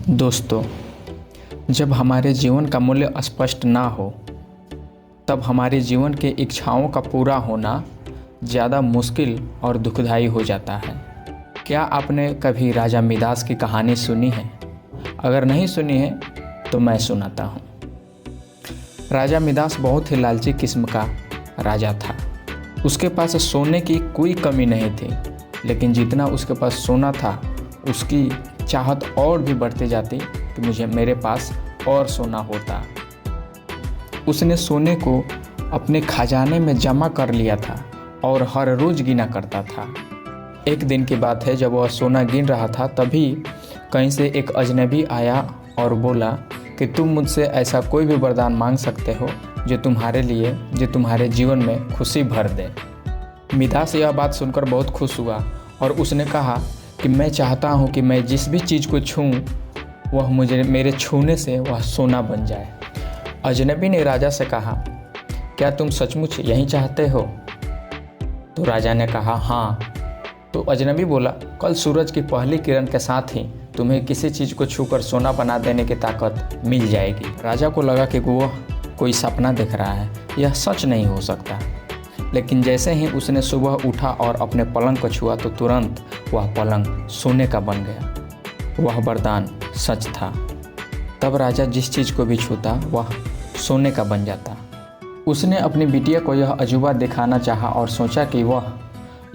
दोस्तों, जब हमारे जीवन का मूल्य स्पष्ट ना हो तब हमारे जीवन के इच्छाओं का पूरा होना ज़्यादा मुश्किल और दुखदाई हो जाता है। क्या आपने कभी राजा मिदास की कहानी सुनी है? अगर नहीं सुनी है तो मैं सुनाता हूँ। राजा मिदास बहुत ही लालची किस्म का राजा था। उसके पास सोने की कोई कमी नहीं थी, लेकिन जितना उसके पास सोना था उसकी चाहत और भी बढ़ती जाती कि मेरे पास और सोना होता। उसने सोने को अपने खजाने में जमा कर लिया था और हर रोज़ गिना करता था। एक दिन की बात है, जब वह सोना गिन रहा था तभी कहीं से एक अजनबी आया और बोला कि तुम मुझसे ऐसा कोई भी वरदान मांग सकते हो जो तुम्हारे जीवन में खुशी भर दे। मिदास यह बात सुनकर बहुत खुश हुआ और उसने कहा कि मैं चाहता हूँ कि मैं जिस भी चीज़ को छूऊं वह मेरे छूने से वह सोना बन जाए। अजनबी ने राजा से कहा, क्या तुम सचमुच यही चाहते हो? तो राजा ने कहा, हाँ। तो अजनबी बोला, कल सूरज की पहली किरण के साथ ही तुम्हें किसी चीज़ को छूकर सोना बना देने की ताकत मिल जाएगी। राजा को लगा कि वह कोई सपना देख रहा है, यह सच नहीं हो सकता। लेकिन जैसे ही उसने सुबह उठा और अपने पलंग को छुआ तो तुरंत वह पलंग सोने का बन गया। वह वरदान सच था। तब राजा जिस चीज़ को भी छूता वह सोने का बन जाता। उसने अपनी बिटिया को यह अजूबा दिखाना चाहा और सोचा कि वह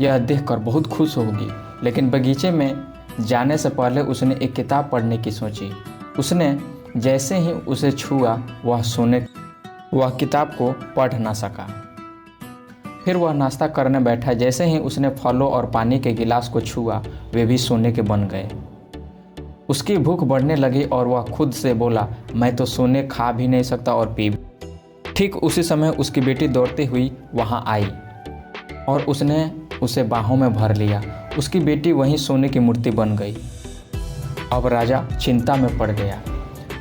यह देखकर बहुत खुश होगी, लेकिन बगीचे में जाने से पहले उसने एक किताब पढ़ने की सोची। उसने जैसे ही उसे छुआ वह किताब को पढ़ ना सका। फिर वह नाश्ता करने बैठा। जैसे ही उसने फलों और पानी के गिलास को छुआ वे भी सोने के बन गए। उसकी भूख बढ़ने लगी और वह खुद से बोला, मैं तो सोने खा भी नहीं सकता और पी भी। ठीक उसी समय उसकी बेटी दौड़ती हुई वहां आई और उसने उसे बाहों में भर लिया। उसकी बेटी वहीं सोने की मूर्ति बन गई। अब राजा चिंता में पड़ गया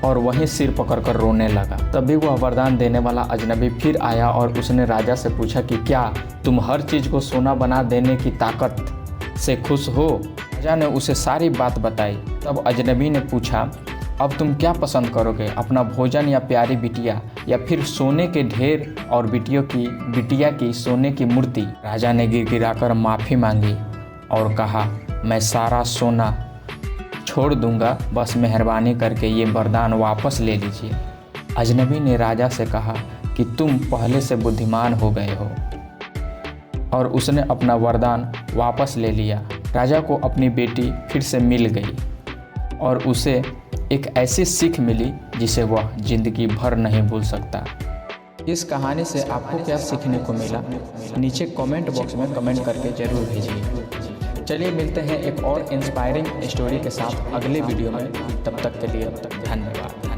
और वहीं सिर पकड़कर रोने लगा। तभी वह वरदान देने वाला अजनबी फिर आया और उसने राजा से पूछा कि क्या तुम हर चीज़ को सोना बना देने की ताकत से खुश हो? राजा ने उसे सारी बात बताई। तब अजनबी ने पूछा, अब तुम क्या पसंद करोगे, अपना भोजन या प्यारी बिटिया, या फिर सोने के ढेर और बिटिया की सोने की मूर्ति? राजा ने गिड़गिड़ाकर माफ़ी मांगी और कहा, मैं सारा सोना छोड़ दूंगा, बस मेहरबानी करके ये वरदान वापस ले लीजिए। अजनबी ने राजा से कहा कि तुम पहले से बुद्धिमान हो गए हो, और उसने अपना वरदान वापस ले लिया। राजा को अपनी बेटी फिर से मिल गई और उसे एक ऐसी सीख मिली जिसे वह जिंदगी भर नहीं भूल सकता। इस कहानी से आपको क्या सीखने को मिला? नीचे कमेंट बॉक्स में कमेंट करके जरूर भेजिए। चलिए मिलते हैं एक और इंस्पायरिंग स्टोरी के साथ अगले वीडियो में। तब तक के लिए धन्यवाद।